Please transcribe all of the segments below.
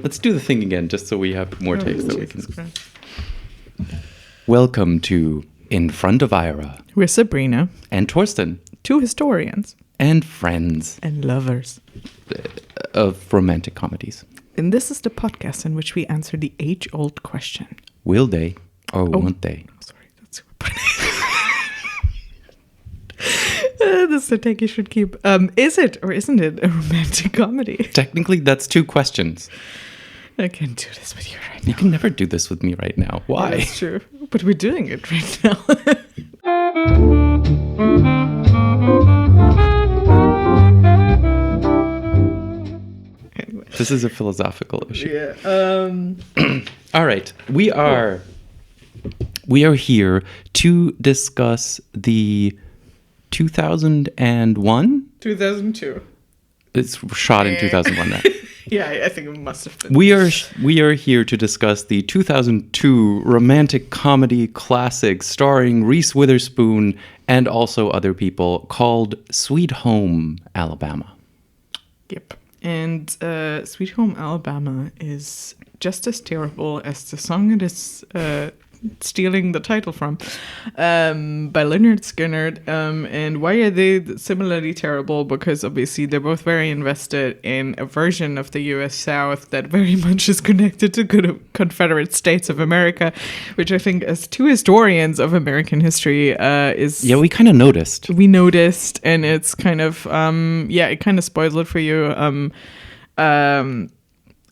Let's do the thing again, just so we have more takes that we can. Welcome to In Front of Ira. We're Sabrina. And Torsten. Two historians. And friends. And lovers. Of romantic comedies. And this is the podcast in which we answer the age-old question. Will they or won't they? Oh, sorry, that's super funny. This is a take you should keep. Is it or isn't it a romantic comedy? Technically, that's two questions. I can't do this with you right now. You can never do this with me right now. Why? That's true. But we're doing it right now. This is a philosophical issue. Yeah. All right. We are here to discuss the 2001? 2002. It's shot in 2001 then. Yeah, I think it must have been. We are here to discuss the 2002 romantic comedy classic starring Reese Witherspoon and also other people called Sweet Home, Alabama. Yep. And Sweet Home, Alabama is just as terrible as the song it is stealing the title from, by Lynyrd Skynyrd. And why are they similarly terrible? Because obviously they're both very invested in a version of the U.S. South that very much is connected to Confederate States of America, which I think as two historians of American history is... Yeah, we kind of noticed. We noticed, and it's kind of, it kind of spoils it for you.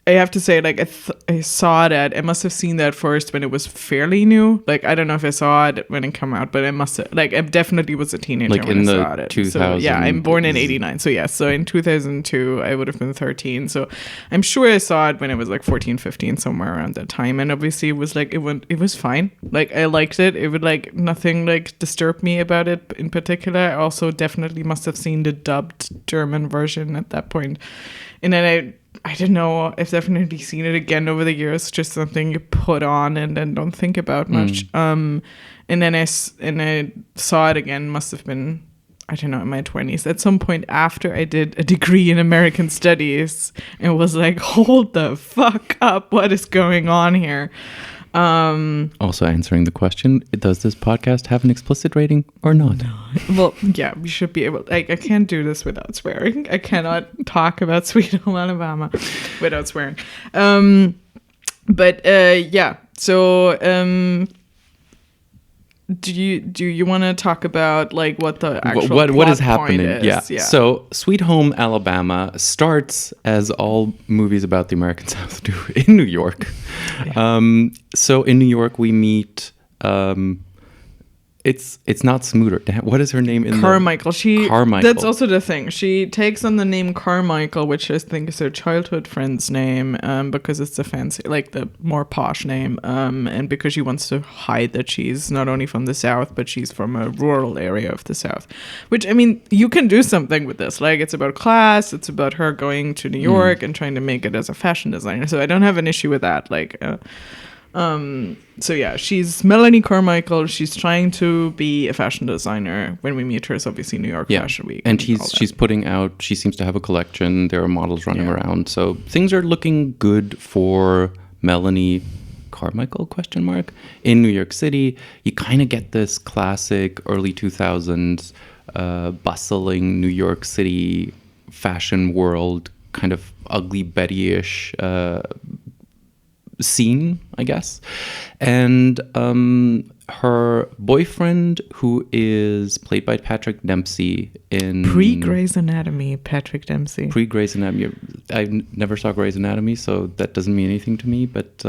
I have to say, like, I saw that. I must have seen that first when it was fairly new. Like, I don't know if I saw it when it came out, but I must have, like, I definitely was a teenager like when I saw it. 2000s. So, yeah, I'm born in 89. So, yeah, so in 2002, I would have been 13. So I'm sure I saw it when I was like 14, 15, somewhere around that time. And obviously it was like, it was fine. Like, I liked it. It would, like, nothing, like, disturb me about it in particular. I also definitely must have seen the dubbed German version at that point. And then I don't know, I've definitely seen it again over the years, just something you put on and then don't think about much. And then I saw it again, must have been, I don't know, in my 20s. At some point after I did a degree in American Studies and was like, hold the fuck up, what is going on here? Also answering the question, does this podcast have an explicit rating or not? No. Well, yeah, we should be able, like, I can't do this without swearing. I cannot talk about Sweet Home Alabama without swearing. Do you want to talk about, like, what the actual what is plot happening? Point is? Yeah. So Sweet Home Alabama starts, as all movies about the American South do, in New York. Yeah. So in New York we meet it's not Smooter. What is her name in Carmichael. Carmichael. That's also the thing. She takes on the name Carmichael, which I think is her childhood friend's name, because it's the fancy, like the more posh name, and because she wants to hide that she's not only from the South, but she's from a rural area of the South. Which, I mean, you can do something with this. Like, it's about class. It's about her going to New York and trying to make it as a fashion designer. So I don't have an issue with that. Like, so yeah, she's Melanie Carmichael. She's trying to be a fashion designer. When we meet her, it's obviously New York Fashion Week. And she's putting out, she seems to have a collection. There are models running around. So things are looking good for Melanie Carmichael, ? In New York City. You kind of get this classic early 2000s bustling New York City fashion world, kind of ugly Betty-ish scene, I guess. And her boyfriend, who is played by Patrick Dempsey in... Pre-Grey's Anatomy, Patrick Dempsey. Pre-Grey's Anatomy. I never saw Grey's Anatomy, so that doesn't mean anything to me, but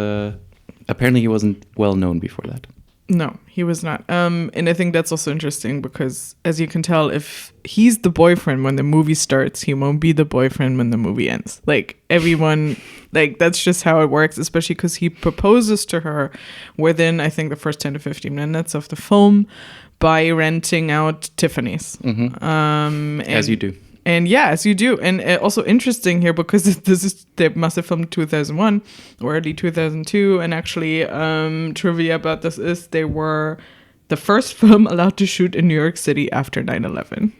apparently he wasn't well known before that. No, he was not. And I think that's also interesting because, as you can tell, if he's the boyfriend when the movie starts, he won't be the boyfriend when the movie ends. Like, everyone, like, that's just how it works, especially because he proposes to her within, I think, the first 10 to 15 minutes of the film by renting out Tiffany's. Mm-hmm. As you do. And yeah, as you do. And also interesting here because they must have filmed 2001 or early 2002. And actually, trivia about this is they were the first film allowed to shoot in New York City after 9/11.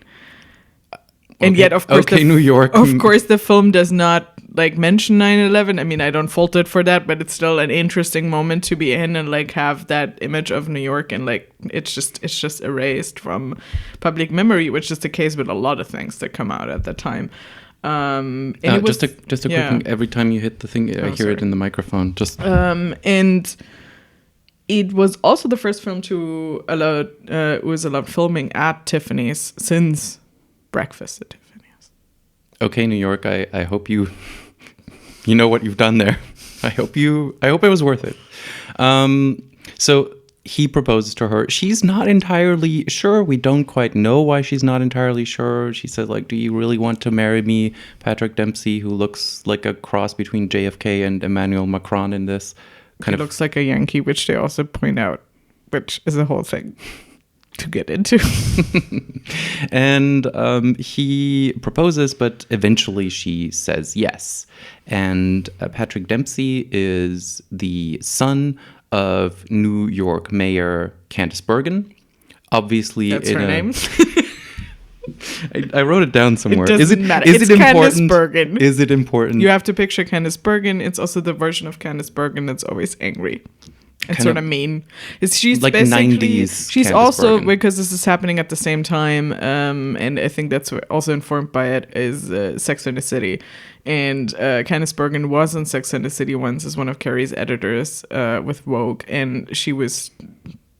And yet, of course, New York. Of course, the film does not like mention 9/11. I mean, I don't fault it for that, but it's still an interesting moment to be in and like have that image of New York, and like it's just erased from public memory, which is the case with a lot of things that come out at that time. And it was, just a quick thing. Every time you hit the thing, I hear it in the microphone. Just and it was also the first film to was allowed filming at Tiffany's since Breakfast at Tiffany's. Okay, New York. I hope you know what you've done there. I hope it was worth it. So he proposes to her. She's not entirely sure. We don't quite know why she's not entirely sure. She said, like, do you really want to marry me, Patrick Dempsey, who looks like a cross between JFK and Emmanuel Macron in this? He looks like a Yankee, which they also point out, which is a whole thing to get into. And he proposes, but eventually she says yes. And Patrick Dempsey is the son of New York Mayor Candice Bergen. Obviously, that's her name. I wrote it down somewhere. It doesn't matter. Is it's it important? Candice Bergen. Is it important? You have to picture Candice Bergen. It's also the version of Candice Bergen that's always angry. It's sort of mean. She's like basically 90s. She's Candice also Bergen. because this is happening at the same time, and I think that's also informed by it is Sex and the City, and Candice Bergen was on Sex and the City once as one of Carrie's editors with Vogue, and she was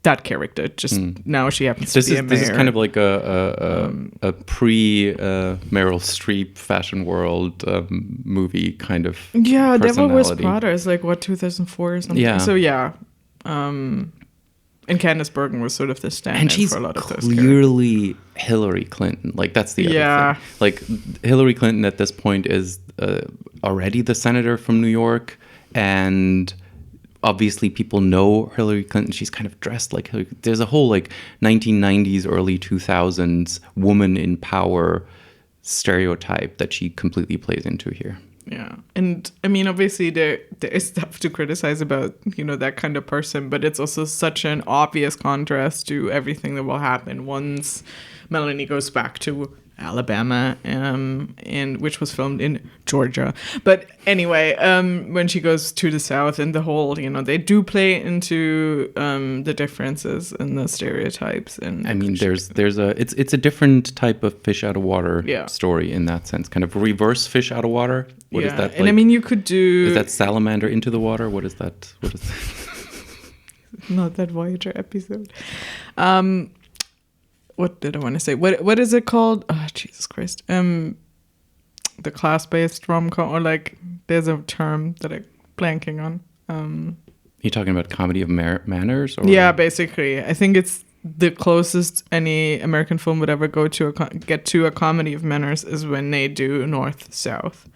that character. Just now she happens to be a mayor. This is kind of like a pre Meryl Streep Fashion World movie kind of. Yeah, Devil Wears Prada is like what 2004 or something. Yeah. So yeah. And Candice Bergen was sort of the stand-in for a lot of those characters. Clearly Hillary Clinton. Like, that's the other thing. Like, Hillary Clinton at this point is already the senator from New York, and obviously people know Hillary Clinton. She's kind of dressed like Hillary. There's a whole like 1990s, early 2000s woman in power stereotype that she completely plays into here. Yeah. And I mean, obviously there is stuff to criticize about, you know, that kind of person, but it's also such an obvious contrast to everything that will happen once Melanie goes back to Alabama, and which was filmed in Georgia. But anyway, when she goes to the South and the whole, you know, they do play into the differences and the stereotypes. And I mean, it's a different type of fish out of water story in that sense, kind of reverse fish out of water. What is that? And I mean, you could do. Is that salamander into the water? What is that? What is that? Not that Voyager episode. What did I want to say? What is it called? Oh, Jesus Christ. The class-based rom-com, or like, there's a term that I'm blanking on. You're talking about comedy of manners? Or? Yeah, basically. I think it's the closest any American film would ever get to a comedy of manners is when they do North-South.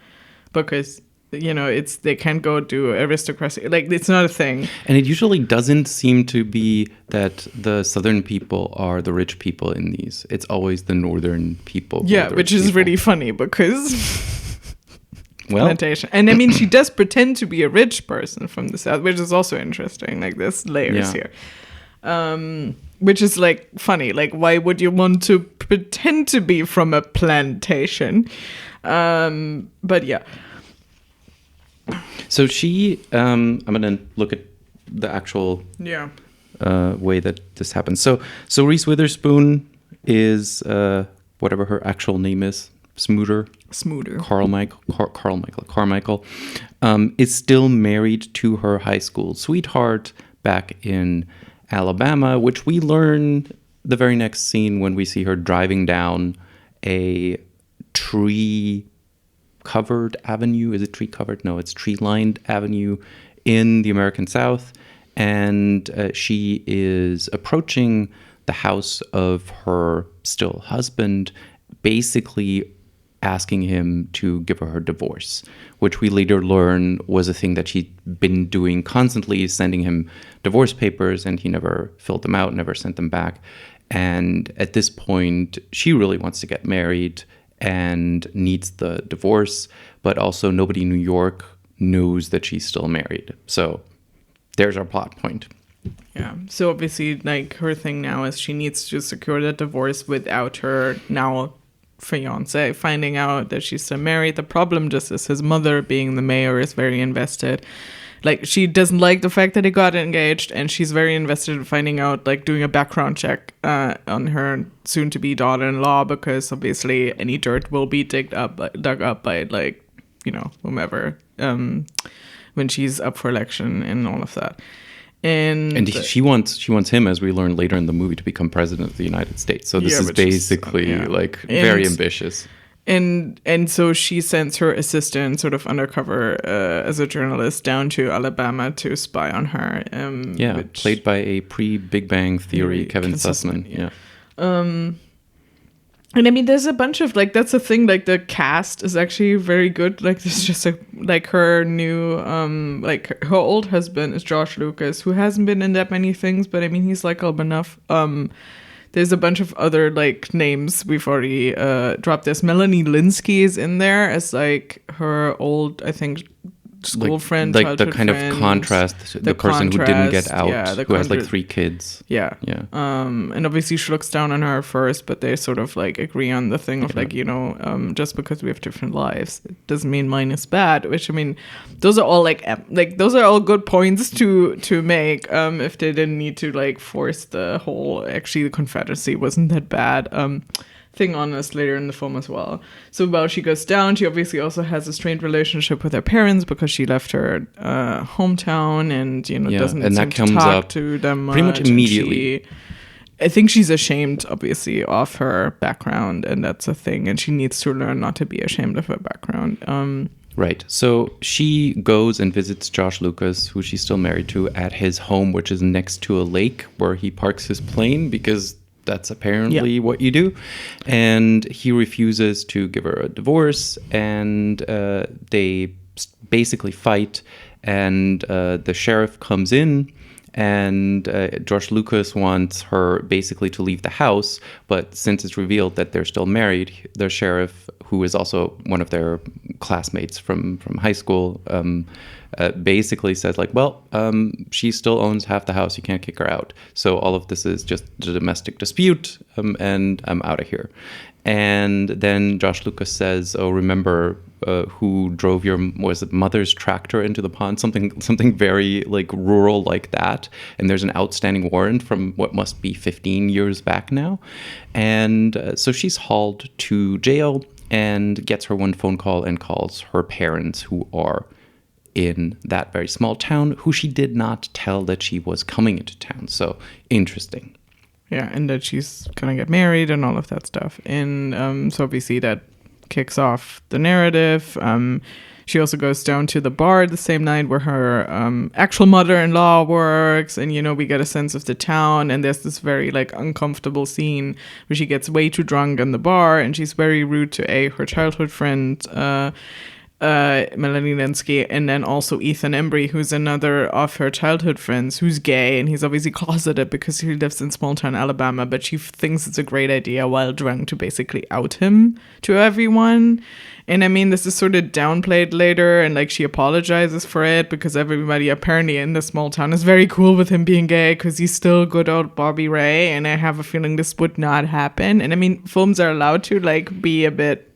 Because, you know, they can't go do aristocracy. Like, it's not a thing. And it usually doesn't seem to be that the Southern people are the rich people in these. It's always the Northern people. Yeah, which is really funny because... well, plantation. And I mean, she does pretend to be a rich person from the South, which is also interesting. Like, there's layers here. Which is, like, funny. Like, why would you want to pretend to be from a plantation? But yeah. So she, I'm gonna look at the actual way that this happens. So Reese Witherspoon is whatever her actual name is, Smooter. Carmichael, is still married to her high school sweetheart back in Alabama, which we learn the very next scene when we see her driving down a tree-covered avenue. Is it tree-covered? No, it's tree-lined avenue in the American South. And she is approaching the house of her still husband, basically asking him to give her divorce, which we later learn was a thing that she'd been doing constantly, sending him divorce papers, and he never filled them out, never sent them back. And at this point, she really wants to get married and needs the divorce, but also nobody in New York knows that she's still married. So there's our plot point. Yeah. So obviously, like, her thing now is she needs to secure that divorce without her now fiance, finding out that she's still married. The problem just is his mother, being the mayor, is very invested. Like, she doesn't like the fact that he got engaged, and she's very invested in finding out, like, doing a background check on her soon-to-be daughter-in-law, because obviously any dirt will be dug up by like, whomever, when she's up for election and all of that. And she wants him, as we learn later in the movie, to become president of the United States. So this is basically very ambitious. And so she sends her assistant, sort of undercover as a journalist, down to Alabama to spy on her. Played by a pre-Big Bang Theory Kevin Sussman. Yeah. And I mean, there's a bunch of, like, that's the thing, like, the cast is actually very good. Like, there's just her new, her old husband is Josh Lucas, who hasn't been in that many things, but I mean, he's likable enough. There's a bunch of other, like, names we've already dropped. There's Melanie Linsky is in there as, like, her old, I think, school friend, like the kind of contrast, the person who didn't get out, who has like 3 kids. Yeah. And obviously she looks down on her first, but they sort of like agree on the thing of like, just because we have different lives, it doesn't mean mine is bad. Which, I mean, those are all like those are all good points to make. If they didn't need to like force the whole, actually the Confederacy wasn't that bad. Thing on us later in the film as well. So while she goes down, she obviously also has a strained relationship with her parents because she left her hometown and doesn't and seem that comes to talk up to them pretty much immediately. I think she's ashamed, obviously, of her background, and that's a thing. And she needs to learn not to be ashamed of her background. Right. So she goes and visits Josh Lucas, who she's still married to, at his home, which is next to a lake where he parks his plane because that's apparently what you do. And he refuses to give her a divorce, and they basically fight, and the sheriff comes in, and George Lucas wants her basically to leave the house, but since it's revealed that they're still married, the sheriff, who is also one of their classmates from high school, basically says like, well, she still owns half the house, you can't kick her out. So all of this is just a domestic dispute, and I'm out of here. And then Josh Lucas says, oh, remember who drove your, was it mother's tractor into the pond? Something very like rural like that. And there's an outstanding warrant from what must be 15 years back now. And so she's hauled to jail and gets her one phone call and calls her parents, who are in that very small town, who she did not tell that she was coming into town. So interesting. Yeah, and that she's gonna get married and all of that stuff. And so obviously that kicks off the narrative. She also goes down to the bar the same night where her actual mother-in-law works, and we get a sense of the town. And there's this very like uncomfortable scene where she gets way too drunk in the bar, and she's very rude to her childhood friend, Melanie Linsky, and then also Ethan Embry, who's another of her childhood friends, who's gay, and he's obviously closeted because he lives in small town Alabama, but she thinks it's a great idea while drunk to basically out him to everyone. And I mean, this is sort of downplayed later, and like she apologizes for it because everybody apparently in the small town is very cool with him being gay because he's still good old Bobby Ray, and I have a feeling this would not happen. And I mean, films are allowed to like be a bit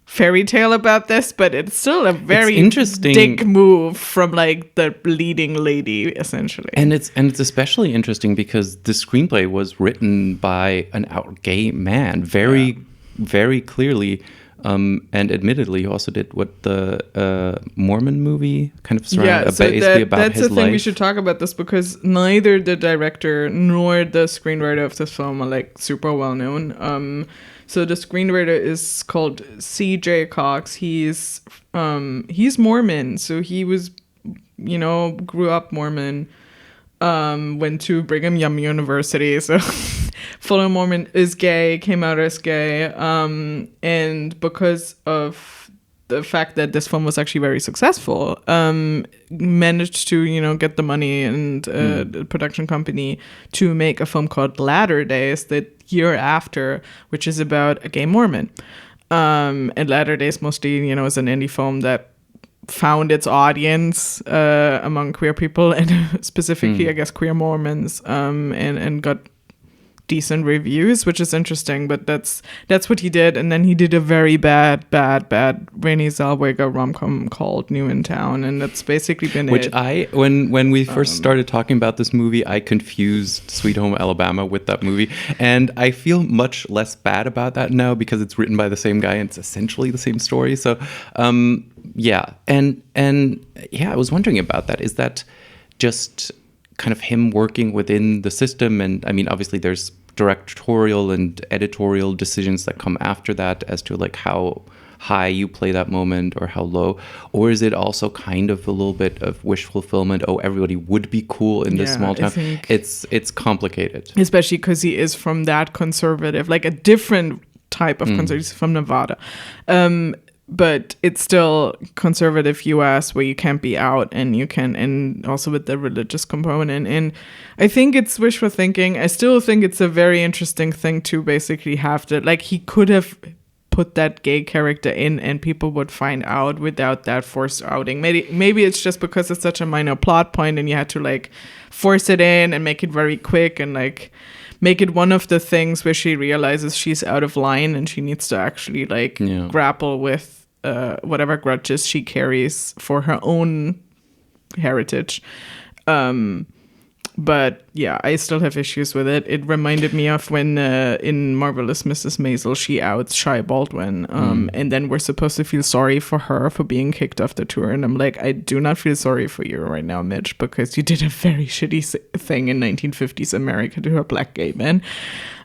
fairy tale about this, but it's still a very interesting dick move from like the leading lady, essentially. And it's especially interesting because the screenplay was written by an out gay man, very clearly. And admittedly, he also did what the Mormon movie kind of basically about that's his the thing. life. We should talk about this because neither the director nor the screenwriter of this film are like super well known. So the screenwriter is called C.J. Cox. He's Mormon, so he was, grew up Mormon. Went to Brigham Young University, so fully Mormon, is gay, came out as gay, and because of the fact that this film was actually very successful, managed to, get the money and the production company to make a film called Latter Days the year after, which is about a gay Mormon. And Latter Days mostly, is an indie film that found its audience among queer people, and specifically I guess queer Mormons, and got decent reviews, which is interesting, but that's what he did. And then he did a very bad Renée Zellweger rom-com called New in Town, and that's basically been which it. When we first started talking about this movie, I confused Sweet Home Alabama with that movie, and I feel much less bad about that now because it's written by the same guy and it's essentially the same story. So yeah, and yeah, I was wondering about that. Is that just kind of him working within the system? And I mean, obviously there's directorial and editorial decisions that come after that as to like how high you play that moment or how low, or is it also kind of a little bit of wish fulfillment? Oh, everybody would be cool in this small town. It's complicated, especially because he is from that conservative, like a different type of conservative. He's from Nevada. But it's still conservative US where you can't be out and you can, and also with the religious component. And I think it's wishful thinking. I still think it's a very interesting thing to basically have to, like, he could have put that gay character in and people would find out without that forced outing. Maybe it's just because it's such a minor plot point and you had to like force it in and make it very quick and like make it one of the things where she realizes she's out of line and she needs to actually like grapple with whatever grudges she carries for her own heritage. But yeah, I still have issues with it. It reminded me of when in Marvelous Mrs. Maisel, she outs Shia Baldwin. And then we're supposed to feel sorry for her for being kicked off the tour. And I'm like, I do not feel sorry for you right now, Mitch, because you did a very shitty thing in 1950s America to a black gay man.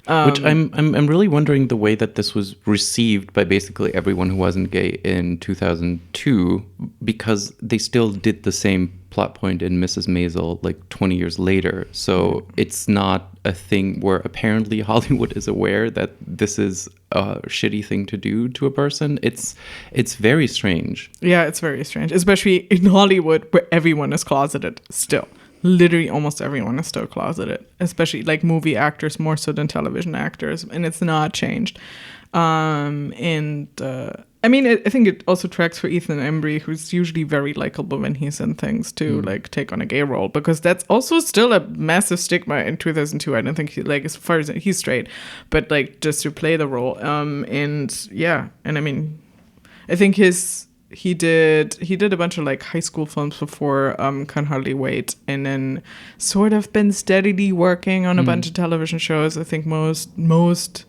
Which I'm really wondering the way that this was received by basically everyone who wasn't gay in 2002, because they still did the same plot point in Mrs. Maisel like 20 years later. So it's not a thing where apparently Hollywood is aware that this is a shitty thing to do to a person. It's very strange. Yeah, it's very strange, especially in Hollywood where everyone is closeted still. Literally almost everyone is still closeted, especially like movie actors more so than television actors, and it's not changed. I mean, I think it also tracks for Ethan Embry, who's usually very likable when he's in things, to like take on a gay role, because that's also still a massive stigma in 2002. I don't think he, like, as far as he's straight, but like just to play the role. And yeah, and I mean, I think he did a bunch of like high school films before Can Hardly Wait, and then sort of been steadily working on a bunch of television shows. I think most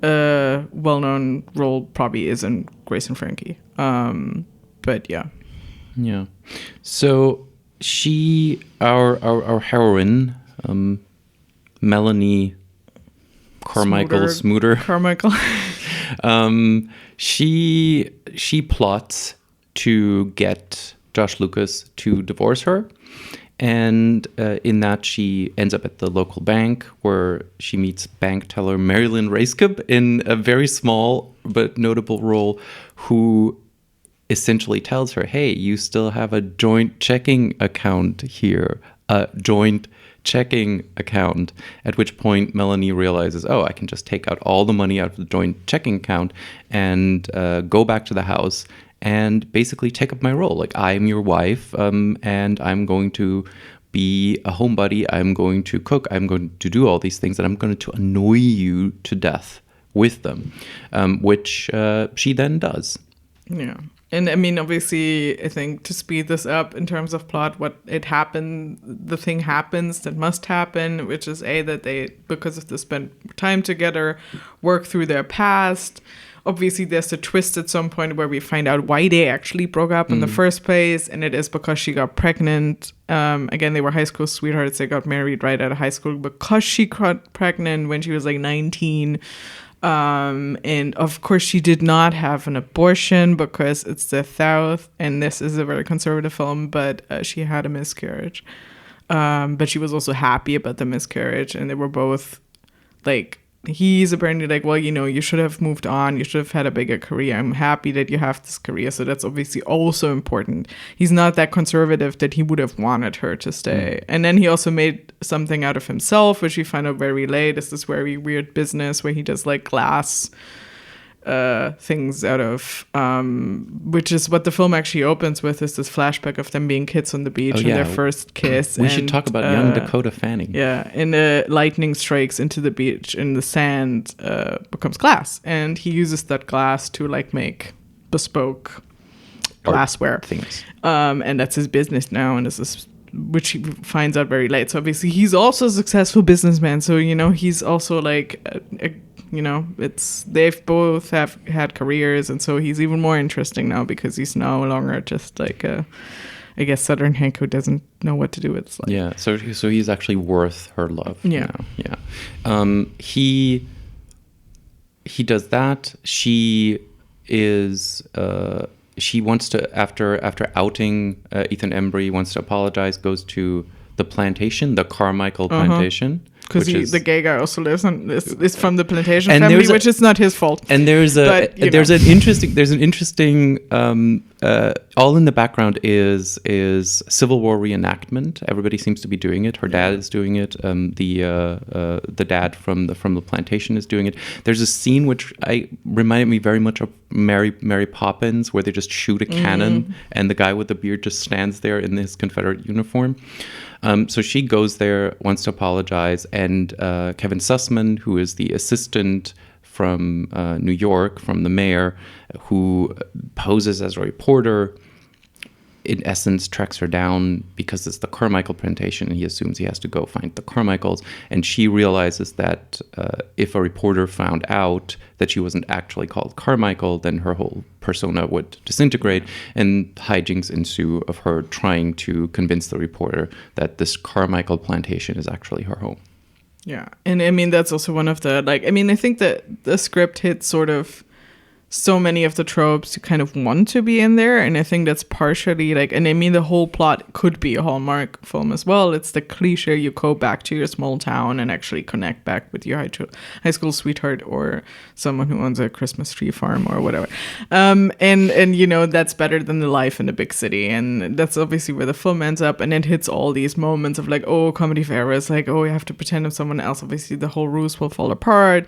well-known role probably is in Grace and Frankie. But yeah. So our heroine, Melanie Carmichael. She plots to get Josh Lucas to divorce her, and in that she ends up at the local bank where she meets bank teller Marilyn Racekub in a very small but notable role, who essentially tells her, hey, you still have a joint checking account here, checking account, at which point Melanie realizes, oh, I can just take out all the money out of the joint checking account and go back to the house and basically take up my role. Like, I'm your wife, and I'm going to be a homebody. I'm going to cook. I'm going to do all these things, and I'm going to annoy you to death with them, which she then does. Yeah. And I mean, obviously, I think to speed this up in terms of plot, the thing happens that must happen, which is that they, because of this, spend time together, work through their past. Obviously, there's a twist at some point where we find out why they actually broke up in the first place, and it is because she got pregnant. Again, they were high school sweethearts. They got married right out of high school because she got pregnant when she was like 19. And of course she did not have an abortion because it's the South and this is a very conservative film, but she had a miscarriage, but she was also happy about the miscarriage, and they were both like, he's apparently like, well, you should have moved on, you should have had a bigger career, I'm happy that you have this career. So that's obviously also important. He's not that conservative that he would have wanted her to stay. And then he also made something out of himself, which we find out very late. It's this very weird business where he does like glass things out of, which is what the film actually opens with, is this flashback of them being kids on the beach and their first kiss. We should talk about young Dakota Fanning. Yeah, and lightning strikes into the beach, and the sand becomes glass, and he uses that glass to like make bespoke glassware things. And that's his business now, and this is which he finds out very late. So obviously he's also a successful businessman. So, you know, he's also like, you know, they've both have had careers. And so he's even more interesting now because he's no longer just like I guess Southern Hank who doesn't know what to do with his life. Yeah. So he's actually worth her love. Yeah. Now. Yeah. He does that. She is, she wants to, after outing Ethan Embry, wants to apologize, goes to the plantation, the Carmichael plantation. Because the gay guy also lives on is from the plantation family, which is not his fault. And there's an interesting all in the background is Civil War reenactment. Everybody seems to be doing it. Her dad is doing it. The dad from the plantation is doing it. There's a scene which reminded me very much of Mary Poppins, where they just shoot a cannon and the guy with the beard just stands there in his Confederate uniform. So she goes there, wants to apologize, and Kevin Sussman, who is the assistant from New York, from the mayor, who poses as a reporter, in essence tracks her down because it's the Carmichael plantation, and he assumes he has to go find the Carmichaels. And she realizes that if a reporter found out that she wasn't actually called Carmichael, then her whole persona would disintegrate, and hijinks ensue of her trying to convince the reporter that this Carmichael plantation is actually her home. Yeah. And I mean, that's also one of the, like, I mean, I think that the script hits sort of so many of the tropes you kind of want to be in there, and I think that's partially like, and I mean the whole plot could be a Hallmark film as well. It's the cliche, you go back to your small town and actually connect back with your high school sweetheart or someone who owns a Christmas tree farm or whatever, and you know, that's better than the life in the big city, and that's obviously where the film ends up. And it hits all these moments of like, oh, comedy of errors, like, oh, you have to pretend I'm someone else, obviously the whole ruse will fall apart,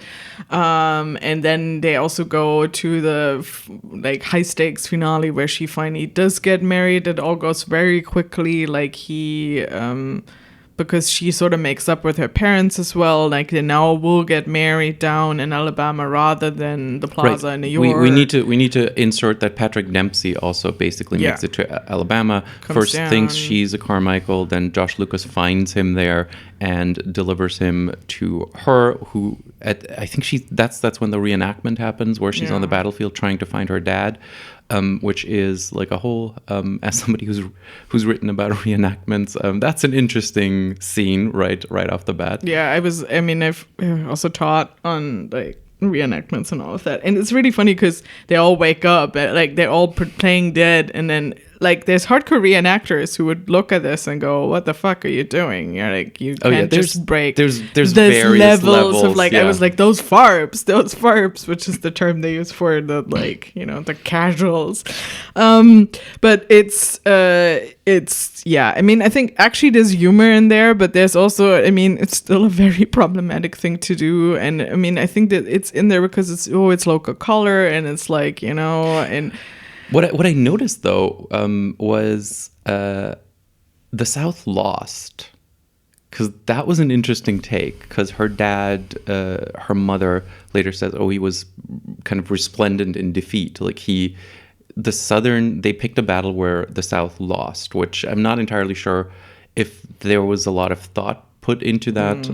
and then they also go to the like high stakes finale where she finally does get married. It all goes very quickly, like he because she sort of makes up with her parents as well, like they now will get married down in Alabama rather than the plaza in New York. We need to insert that Patrick Dempsey also basically makes it to Alabama. First thinks she's a Carmichael, then Josh Lucas finds him there and delivers him to her, who I think that's when the reenactment happens, where she's on the battlefield trying to find her dad, which is like a whole, as somebody who's written about reenactments, that's an interesting scene right off the bat. Yeah, I've also taught on like reenactments and all of that, and it's really funny because they all wake up, like they're all playing dead, and then like there's hardcore reenactors who would look at this and go, "What the fuck are you doing?" You're like, you can't just break. There's various levels of like, I was like, those farbs, which is the term they use for the, like, you know, the casuals. But it's yeah. I mean, I think actually there's humor in there, but there's also, I mean, it's still a very problematic thing to do, and I mean, I think that it's in there because it's local color, and it's like, you know, and. What I noticed, though, was the South lost, because that was an interesting take, because her dad, her mother later says, oh, he was kind of resplendent in defeat. Like they picked a battle where the South lost, which I'm not entirely sure if there was a lot of thought put into that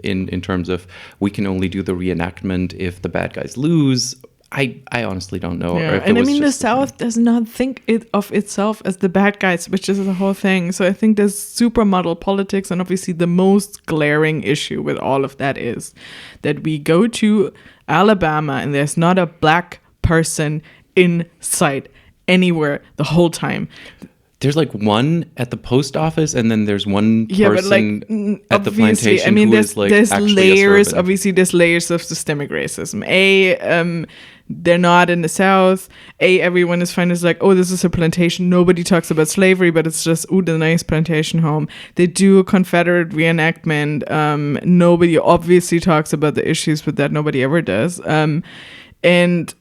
in terms of we can only do the reenactment if the bad guys lose. I honestly don't know. Yeah. And I mean, the South does not think of itself as the bad guys, which is the whole thing. So I think there's super muddled politics. And obviously the most glaring issue with all of that is that we go to Alabama and there's not a black person in sight anywhere the whole time. There's like one at the post office, and then there's one person at the plantation. I mean, there's layers. Obviously, there's layers of systemic racism. They're not in the South. Everyone is fine. It's like, oh, this is a plantation. Nobody talks about slavery, but it's just, oh, the nice plantation home. They do a Confederate reenactment. Nobody obviously talks about the issues with that. Nobody ever does. and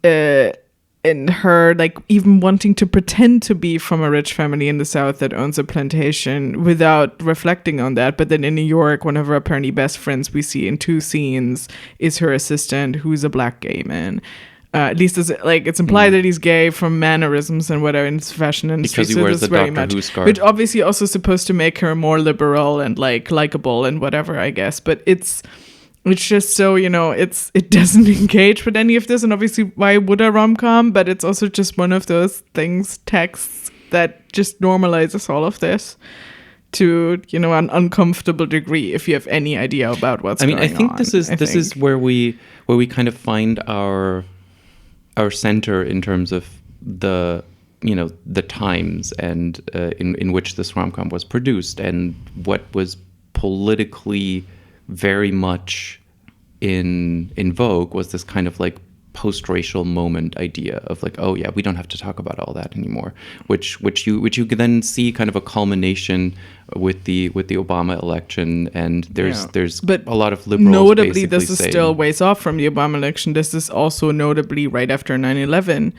her like even wanting to pretend to be from a rich family in the South that owns a plantation without reflecting on that. But then in New York, one of her apparently best friends we see in 2 scenes is her assistant, who's a black gay man. At least it's implied that he's gay from mannerisms and whatever in his fashion industry. Because he wears the Doctor Who scarf. Which obviously also supposed to make her more liberal and like likable and whatever, I guess. But it's just so, it doesn't engage with any of this. And obviously, why would a rom-com? But it's also just one of those texts that just normalizes all of this to, an uncomfortable degree if you have any idea about what's going on. I think this is where we kind of find our center in terms of the times and in which this rom-com was produced and what was politically very much in vogue was this kind of like post-racial moment idea of like, oh yeah, we don't have to talk about all that anymore, which you can then see kind of a culmination with the Obama election, and there's but a lot of liberals notably this is still ways off from the Obama election. This is also notably right after 9/11.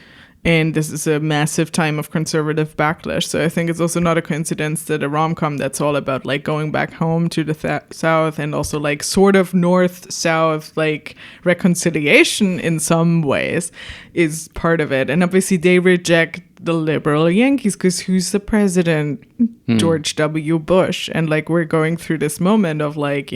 And this is a massive time of conservative backlash. So I think it's also not a coincidence that a rom-com that's all about like going back home to the South and also like sort of North-South like reconciliation in some ways is part of it. And obviously they reject the liberal Yankees because who's the president? George W. Bush. And like we're going through this moment of like,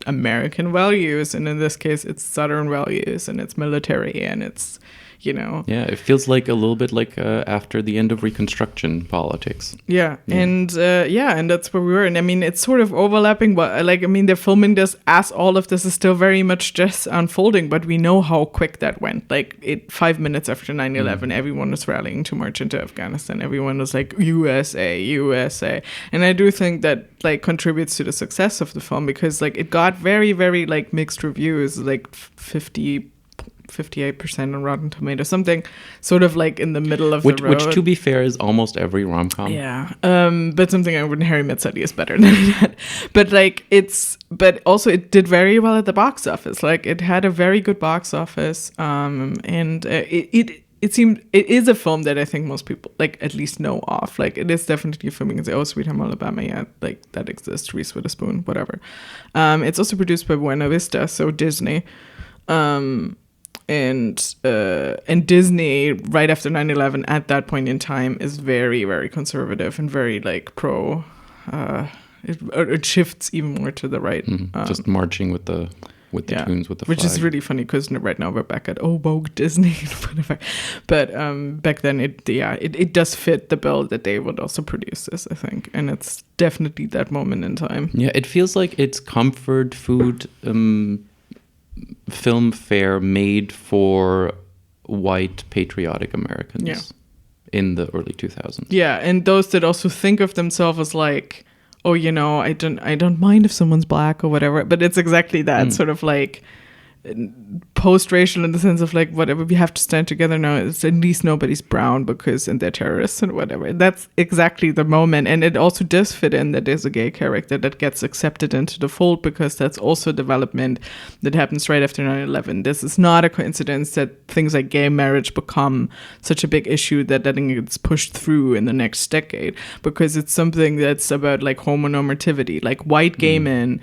American values. And in this case, it's Southern values and it's military and it's, Yeah, it feels like a little bit like after the end of Reconstruction politics. Yeah. And that's where we were. And I mean, it's sort of overlapping, but they're filming this as all of this is still very much just unfolding, but we know how quick that went. Like 5 minutes after 9/11, everyone was rallying to march into Afghanistan. Everyone was like, USA, USA. And I do think that like contributes to the success of the film because like it got very, very like mixed reviews, like 58% on Rotten Tomatoes, something sort of like in the middle of the road. Which, to be fair, is almost every rom-com. Yeah. But something I wouldn't Harry Met Sally is better than that. But like but also it did very well at the box office. Like it had a very good box office. And it seemed it is a film that I think most people like at least know of. Like it is definitely a film. You can say, oh, Sweet Home Alabama, yeah, like that exists. Reese Witherspoon, whatever. It's also produced by Buena Vista, so Disney. And Disney right after 9/11 at that point in time is very, very conservative and very like pro. It shifts even more to the right. Just marching with the tunes with the which flag. Is really funny because right now we're back at woke Disney, whatever. But back then it does fit the bill that they would also produce this, I think, and it's definitely that moment in time. Yeah, it feels like it's comfort food. Film fare made for white patriotic Americans in the early 2000s. Yeah, and those that also think of themselves as like, oh, I don't mind if someone's black or whatever, but it's exactly that sort of like post-racial in the sense of like whatever, we have to stand together now. It's at least nobody's brown and they're terrorists and whatever. That's exactly the moment. And it also does fit in that there's a gay character that gets accepted into the fold because that's also development that happens right after 9/11. This is not a coincidence that things like gay marriage become such a big issue that I think it's pushed through in the next decade because it's something that's about like homonormativity, like white gay men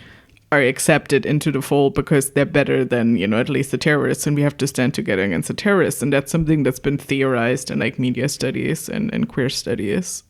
are accepted into the fold because they're better than, at least the terrorists, and we have to stand together against the terrorists. And that's something that's been theorized in like media studies and queer studies.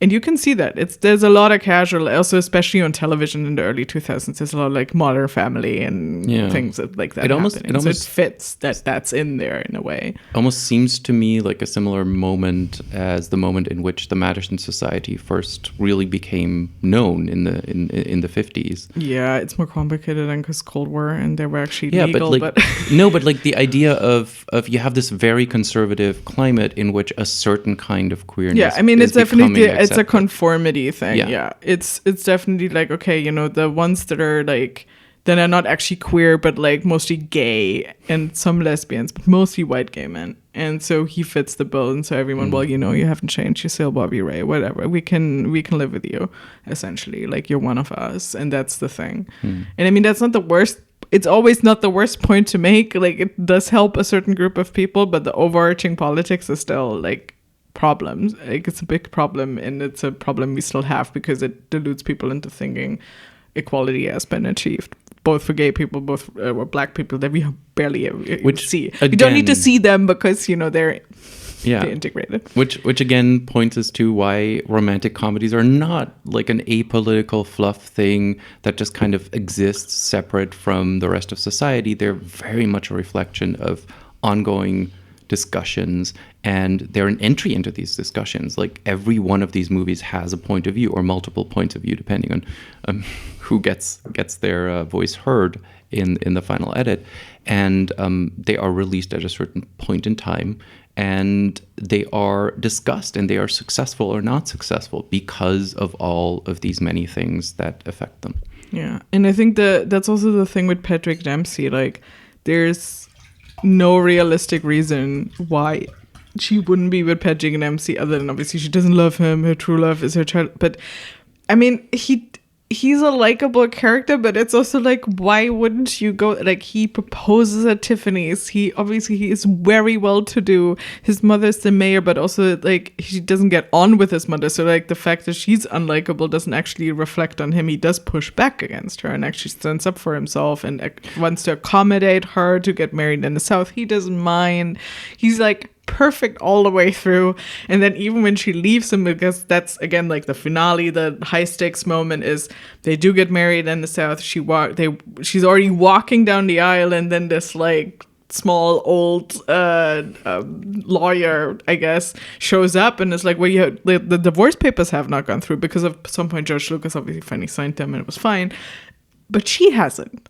And you can see that there's a lot of casual, also especially on television in the early 2000s. There's a lot of like Modern Family and things like that. It almost fits that's in there in a way. Almost seems to me like a similar moment as the moment in which the Madison Society first really became known in the 50s. Yeah, it's more complicated than because Cold War and they were actually legal. But no, but like the idea of you have this very conservative climate in which a certain kind of queerness. Yeah, I mean it's definitely. It's a conformity thing. Yeah. It's definitely like, okay, the ones that are like, that are not actually queer, but like mostly gay and some lesbians, but mostly white gay men. And so he fits the bill. And so everyone, well, you haven't changed. You're still Bobby Ray, whatever. We can live with you, essentially. Like you're one of us. And that's the thing. And I mean, that's not the worst it's always not the worst point to make. Like, it does help a certain group of people, but the overarching politics is still like problems. Like, it's a big problem, and it's a problem we still have because it deludes people into thinking equality has been achieved, both for gay people, both or black people that we barely see. Again, we don't need to see them because, you know, they're integrated. Which again points us to why romantic comedies are not like an apolitical fluff thing that just kind of exists separate from the rest of society. They're very much a reflection of ongoing discussions, and they're an entry into these discussions. Like, every one of these movies has a point of view, or multiple points of view, depending on who gets their voice heard in the final edit. And they are released at a certain point in time, and they are discussed, and they are successful or not successful because of all of these many things that affect them. Yeah, and I think that's also the thing with Patrick Dempsey. Like, there's no realistic reason why she wouldn't be with Patrick Dempsey, other than obviously she doesn't love him. Her true love is her child. But I mean, he's a likable character, but it's also like, why wouldn't you go? Like, he proposes at Tiffany's. He is very well to do. His mother's the mayor, but also like he doesn't get on with his mother. So like the fact that she's unlikable doesn't actually reflect on him. He does push back against her and actually stands up for himself and wants to accommodate her to get married in the South. He doesn't mind. He's like perfect all the way through. And then even when she leaves him, because that's again like the finale, the high stakes moment is they do get married in the South. She's already walking down the aisle, and then this like small old lawyer, I guess, shows up and is like, well, the divorce papers have not gone through, because at some point George Lucas obviously finally signed them and it was fine, but she hasn't.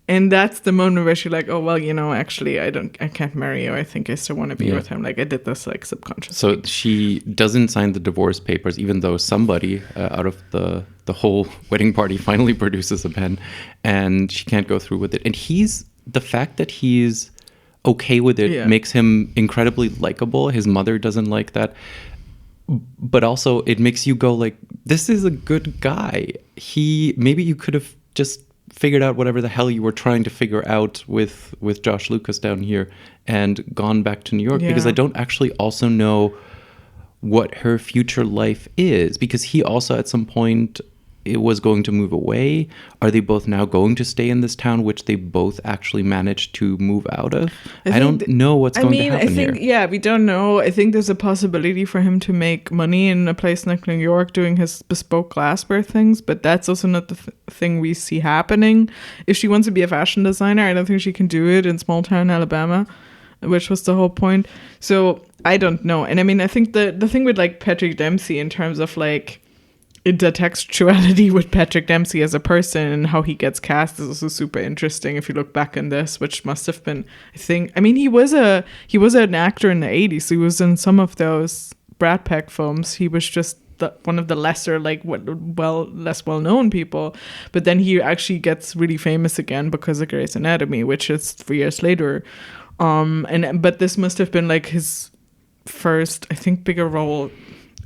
And that's the moment where she's like, oh, well, you know, actually, I can't marry you. I think I still want to be with him. Like, I did this, like, subconsciously. So she doesn't sign the divorce papers, even though somebody out of the whole wedding party finally produces a pen, and she can't go through with it. And the fact that he's okay with it makes him incredibly likable. His mother doesn't like that. But also, it makes you go, like, this is a good guy. Maybe you could have just figured out whatever the hell you were trying to figure out with Josh Lucas down here and gone back to New York, because I don't actually also know what her future life is, because he also at some point it was going to move away. Are they both now going to stay in this town, which they both actually managed to move out of? I don't know what's going to happen here. Yeah, we don't know. I think there's a possibility for him to make money in a place like New York doing his bespoke glassware things, but that's also not the thing we see happening. If she wants to be a fashion designer, I don't think she can do it in small town Alabama, which was the whole point. So I don't know. And I mean, I think the thing with like Patrick Dempsey in terms of like intertextuality with Patrick Dempsey as a person and how he gets cast is also super interesting if you look back on this, which must have been, he was an actor in the 80s. He was in some of those Brad Pitt films. He was just one of the lesser, like, less well-known people, but then he actually gets really famous again because of Grey's Anatomy, which is 3 years later. But this must have been like his first, I think, bigger role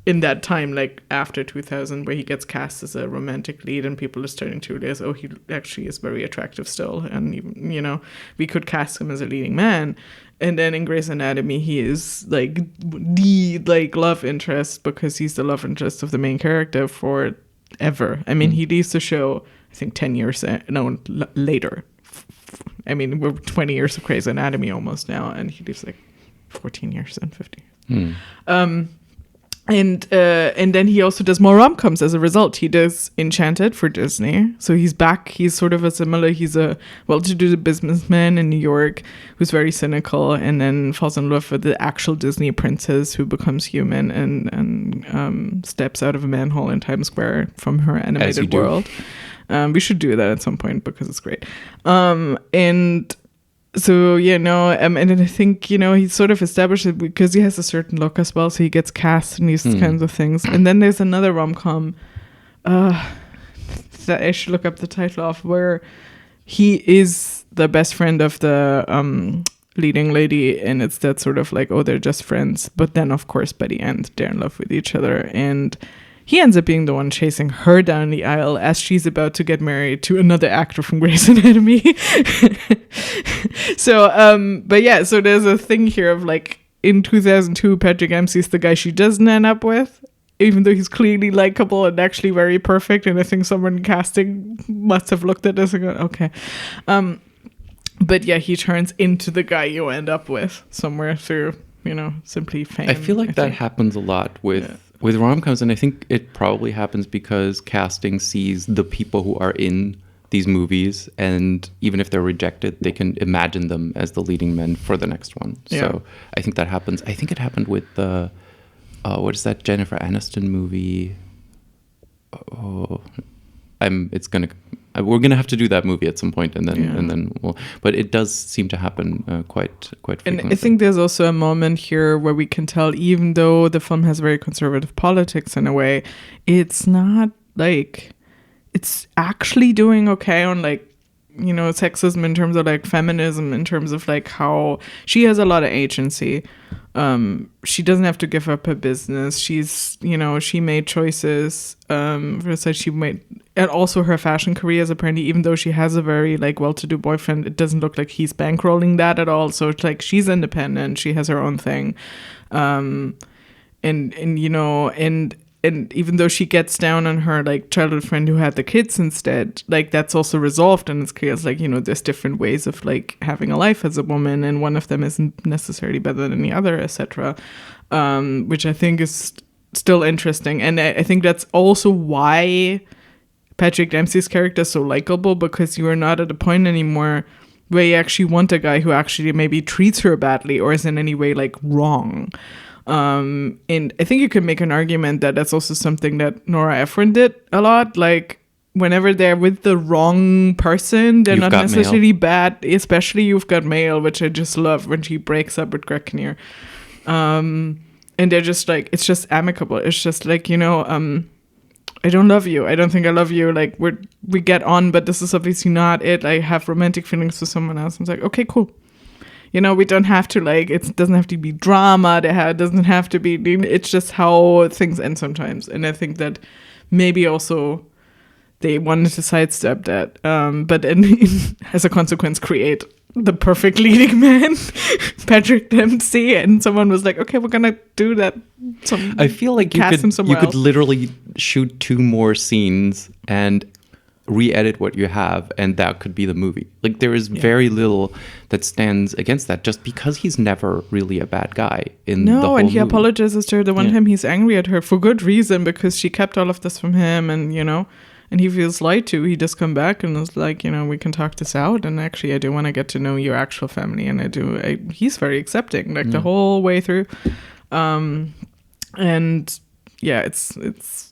in that time, like after 2000, where he gets cast as a romantic lead and people are starting to realize, oh, he actually is very attractive still, and you know, we could cast him as a leading man. And then in Grey's Anatomy, he is like the love interest, because he's the love interest of the main character forever. I mean, he leaves the show, I think 10 years later. I mean, we're 20 years of Grey's Anatomy almost now, and he leaves like 14 years and 15 years. And then he also does more rom-coms as a result. He does Enchanted for Disney. So he's back. He's sort of he's a well-to-do businessman in New York who's very cynical, and then falls in love with the actual Disney princess who becomes human and steps out of a manhole in Times Square from her animated world. We should do that at some point because it's great. So, and then I think, he's sort of established it because he has a certain look as well. So he gets cast in these kinds of things. And then there's another rom-com that I should look up the title of, where he is the best friend of the leading lady. And it's that sort of like, oh, they're just friends. But then, of course, by the end, they're in love with each other. And he ends up being the one chasing her down the aisle as she's about to get married to another actor from Grey's Anatomy. So, but yeah, so there's a thing here of like, in 2002, Patrick Dempsey's the guy she doesn't end up with, even though he's clearly likable and actually very perfect. And I think someone casting must have looked at this and gone, okay. But yeah, he turns into the guy you end up with somewhere through, simply fame. I feel like that happens a lot with rom-coms, and I think it probably happens because casting sees the people who are in these movies, and even if they're rejected, they can imagine them as the leading men for the next one. Yeah. So I think that happens. I think it happened with the what is that Jennifer Aniston movie? We're gonna have to do that movie at some point, and then we'll. But it does seem to happen quite frequently. And I think there's also a moment here where we can tell, even though the film has very conservative politics in a way, it's not like it's actually doing okay on like, sexism in terms of like feminism, in terms of like how she has a lot of agency. She doesn't have to give up her business. She's, she made choices. She made, and also her fashion career is apparently, even though she has a very like well-to-do boyfriend, it doesn't look like he's bankrolling that at all. So it's like she's independent. She has her own thing. And even though she gets down on her like childhood friend who had the kids instead, like that's also resolved, and it's clear it's like, there's different ways of like having a life as a woman, and one of them isn't necessarily better than the other, etc. Which I think is still interesting, and I think that's also why Patrick Dempsey's character is so likable, because you are not at a point anymore where you actually want a guy who actually maybe treats her badly or is in any way like wrong. And I think you can make an argument that that's also something that Nora Ephron did a lot. Like whenever they're with the wrong person, they're not necessarily bad, especially You've Got Mail, which I just love when she breaks up with Greg Kinnear. And they're just like, it's just amicable. It's just like, I don't love you. I don't think I love you. Like we get on, but this is obviously not it. I have romantic feelings for someone else. I'm like, okay, cool. We don't have to like, it doesn't have to be drama. It doesn't have to be, it's just how things end sometimes. And I think that maybe also they wanted to sidestep that. But as a consequence, create the perfect leading man, Patrick Dempsey. And someone was like, okay, we're going to do that. I feel like you could literally shoot 2 more scenes and re-edit what you have, and that could be the movie. Like there is very little that stands against that, just because he's never really a bad guy in the whole and he movie. Apologizes to her the one time he's angry at her for good reason, because she kept all of this from him, and and he feels lied to. He just come back and is like, we can talk this out, and actually I do want to get to know your actual family, and he's very accepting like the whole way through. And yeah, it's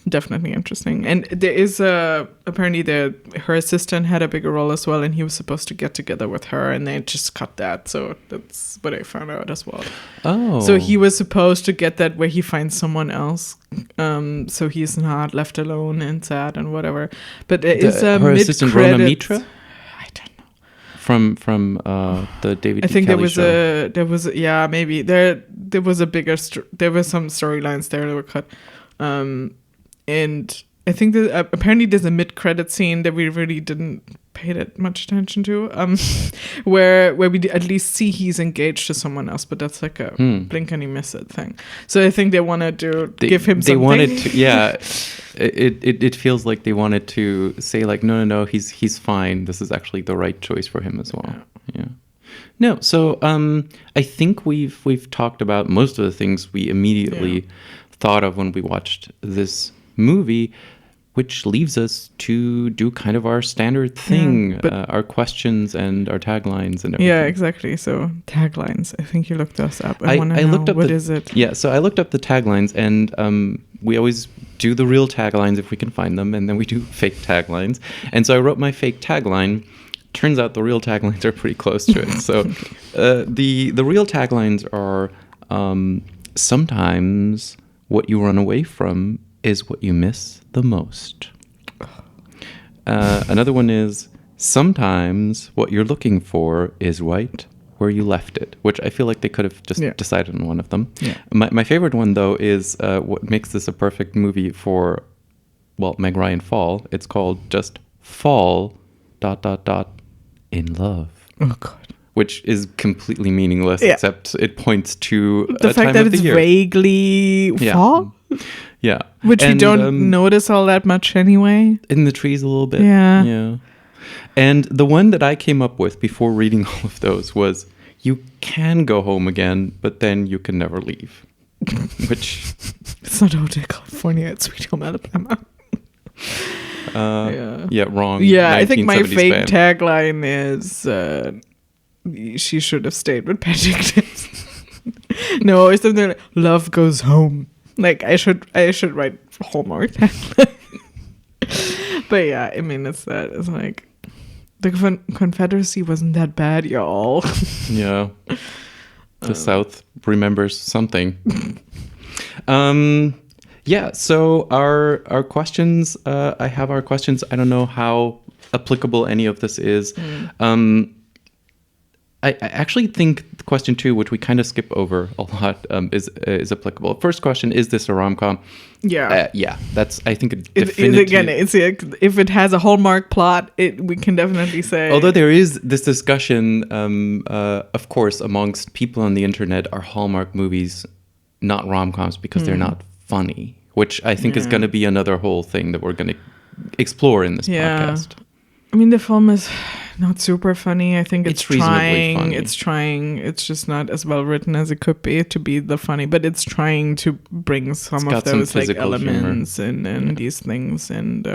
definitely interesting. And there is apparently her assistant had a bigger role as well, and he was supposed to get together with her, and they just cut that. So that's what I found out as well. Oh, so he was supposed to get that where he finds someone else, so he's not left alone and sad and whatever. But there is a her assistant Rona Mitra. I don't know. From the David. I think Kelly show. there was maybe there was a bigger there were some storylines there that were cut. And I think that apparently there's a mid-credit scene that we really didn't pay that much attention to, where we at least see he's engaged to someone else, but that's like a blink and you miss it thing. So I think they wanted to give him something. They wanted to, yeah. It feels like they wanted to say like, no, he's fine. This is actually the right choice for him as well. Yeah. No, so I think we've talked about most of the things we immediately thought of when we watched this movie, which leaves us to do kind of our standard thing, our questions and our taglines and everything. Yeah, exactly. So taglines. I think you looked us up. I want to know, what is it? Yeah, so I looked up the taglines, and we always do the real taglines if we can find them, and then we do fake taglines. And so I wrote my fake tagline. Turns out the real taglines are pretty close to it. So the real taglines are sometimes what you run away from is what you miss the most. Another one is sometimes what you're looking for is right where you left it, which I feel like they could have just decided on one of them. Yeah. My favorite one, though, is what makes this a perfect movie for, well, Meg Ryan Fall. It's called just Fall ... in love. Oh, God. Which is completely meaningless, except it points to the a fact time that of the it's year. vaguely fall. Yeah. Which we don't notice all that much anyway. In the trees a little bit. Yeah. Yeah. And the one that I came up with before reading all of those was, you can go home again, but then you can never leave. Which... It's not Hotel California, it's Sweet Home Alabama. Wrong. Yeah, I think my 1970s fake band. tagline is she should have stayed with Patrick Dempsey. No, it's something like love goes home. Like I should write Hallmark tagline. But yeah, I mean it's like the Confederacy wasn't that bad, y'all. Yeah. The South remembers something. Yeah, so our questions, I have our questions. I don't know how applicable any of this is. I actually think question 2, which we kind of skip over a lot, is applicable. First question, is this a rom-com? Yeah. Yeah, that's, I think, it's if it has a Hallmark plot, we can definitely say. Although there is this discussion, of course, amongst people on the internet, are Hallmark movies not rom-coms because they're not funny, which I think is going to be another whole thing that we're going to explore in this podcast. I mean, the film is not super funny. I think it's reasonably trying. funny. It's trying. It's just not as well written as it could be to be the funny, but it's trying to bring some of those like elements and these things. And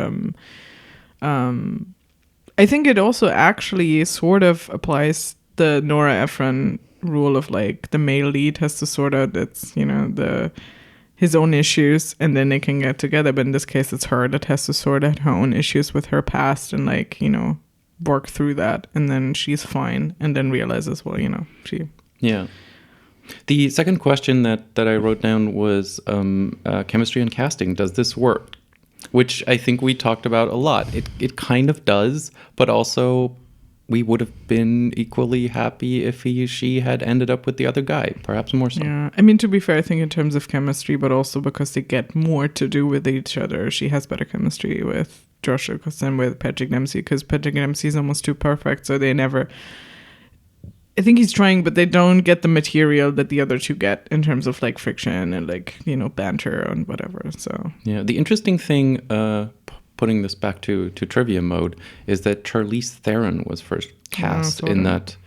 I think it also actually sort of applies the Nora Ephron rule of like the male lead has to sort out his own issues and then they can get together. But in this case, it's her that has to sort out her own issues with her past and like, work through that. And then she's fine and then realizes, well, she... Yeah. The second question that I wrote down was chemistry and casting. Does this work? Which I think we talked about a lot. It kind of does, but also we would have been equally happy if she had ended up with the other guy, perhaps more so. Yeah, I mean, to be fair, I think in terms of chemistry, but also because they get more to do with each other, she has better chemistry with Josh Lucas than with Patrick Dempsey, because Patrick Dempsey is almost too perfect, so they never... I think he's trying, but they don't get the material that the other two get in terms of like friction and like, banter and whatever, so... Yeah, the interesting thing... putting this back to trivia mode, is that Charlize Theron was first cast in that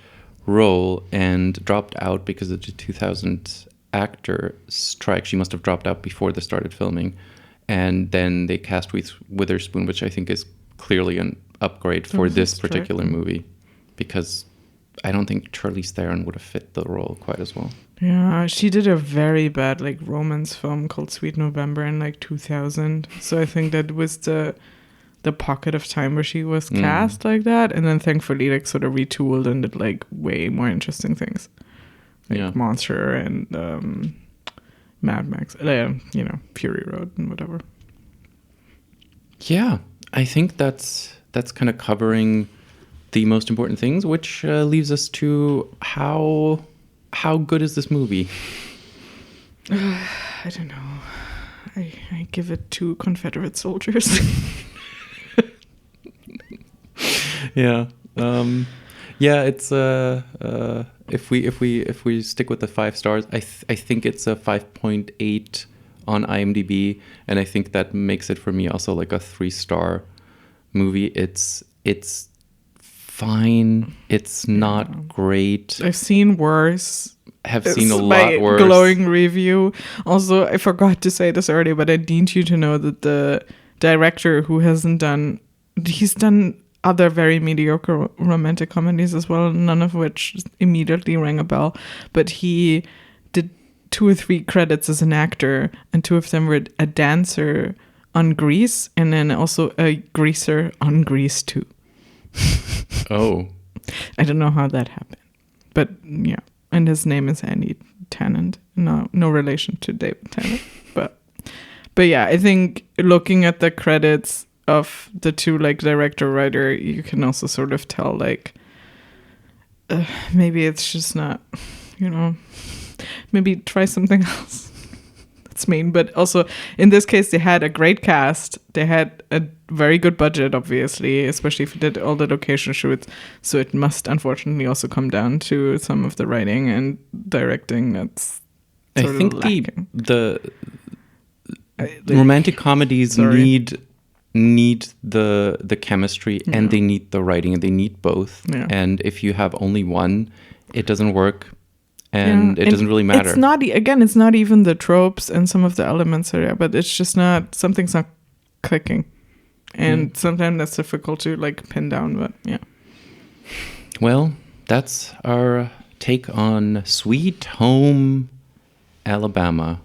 role and dropped out because of the 2000 actor strike. She must have dropped out before they started filming. And then they cast Reese Witherspoon, which I think is clearly an upgrade for this particular movie, because I don't think Charlize Theron would have fit the role quite as well. Yeah, she did a very bad like romance film called Sweet November in like 2000. So I think that was the pocket of time where she was cast like that, and then thankfully like sort of retooled and did like way more interesting things, like Monster and Mad Max, Fury Road and whatever. Yeah, I think that's kind of covering the most important things, which leaves us to how good is this movie? I don't know. I give it 2 Confederate soldiers. Yeah. It's if we stick with the 5 stars, I think it's a 5.8 on IMDb, and I think that makes it for me also like a 3-star movie. It's fine. It's not great. I've seen worse. Have seen a lot worse. Glowing review. Also, I forgot to say this earlier, but I need you to know that the director who he's done other very mediocre romantic comedies as well, none of which immediately rang a bell. But he did 2 or 3 credits as an actor, and 2 of them were a dancer on Grease, and then also a greaser on Grease 2. Oh. I don't know how that happened. But yeah. And his name is Andy Tennant. No relation to David Tennant. But yeah, I think looking at the credits of the 2 like director writer, you can also sort of tell like maybe it's just not, maybe try something else. That's mean. But also in this case, they had a great cast. They had a very good budget, obviously, especially if you did all the location shoots. So it must unfortunately also come down to some of the writing and directing that's I sort of think lacking. the romantic comedies need the chemistry and they need the writing, and they need both. Yeah. And if you have only one, it doesn't work, and it doesn't really matter. It's not it's not even the tropes and some of the elements are there, but it's just not, something's not clicking, and sometimes that's difficult to like pin down. But yeah. Well, that's our take on Sweet Home Alabama,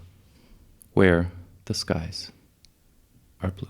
where the skies are blue.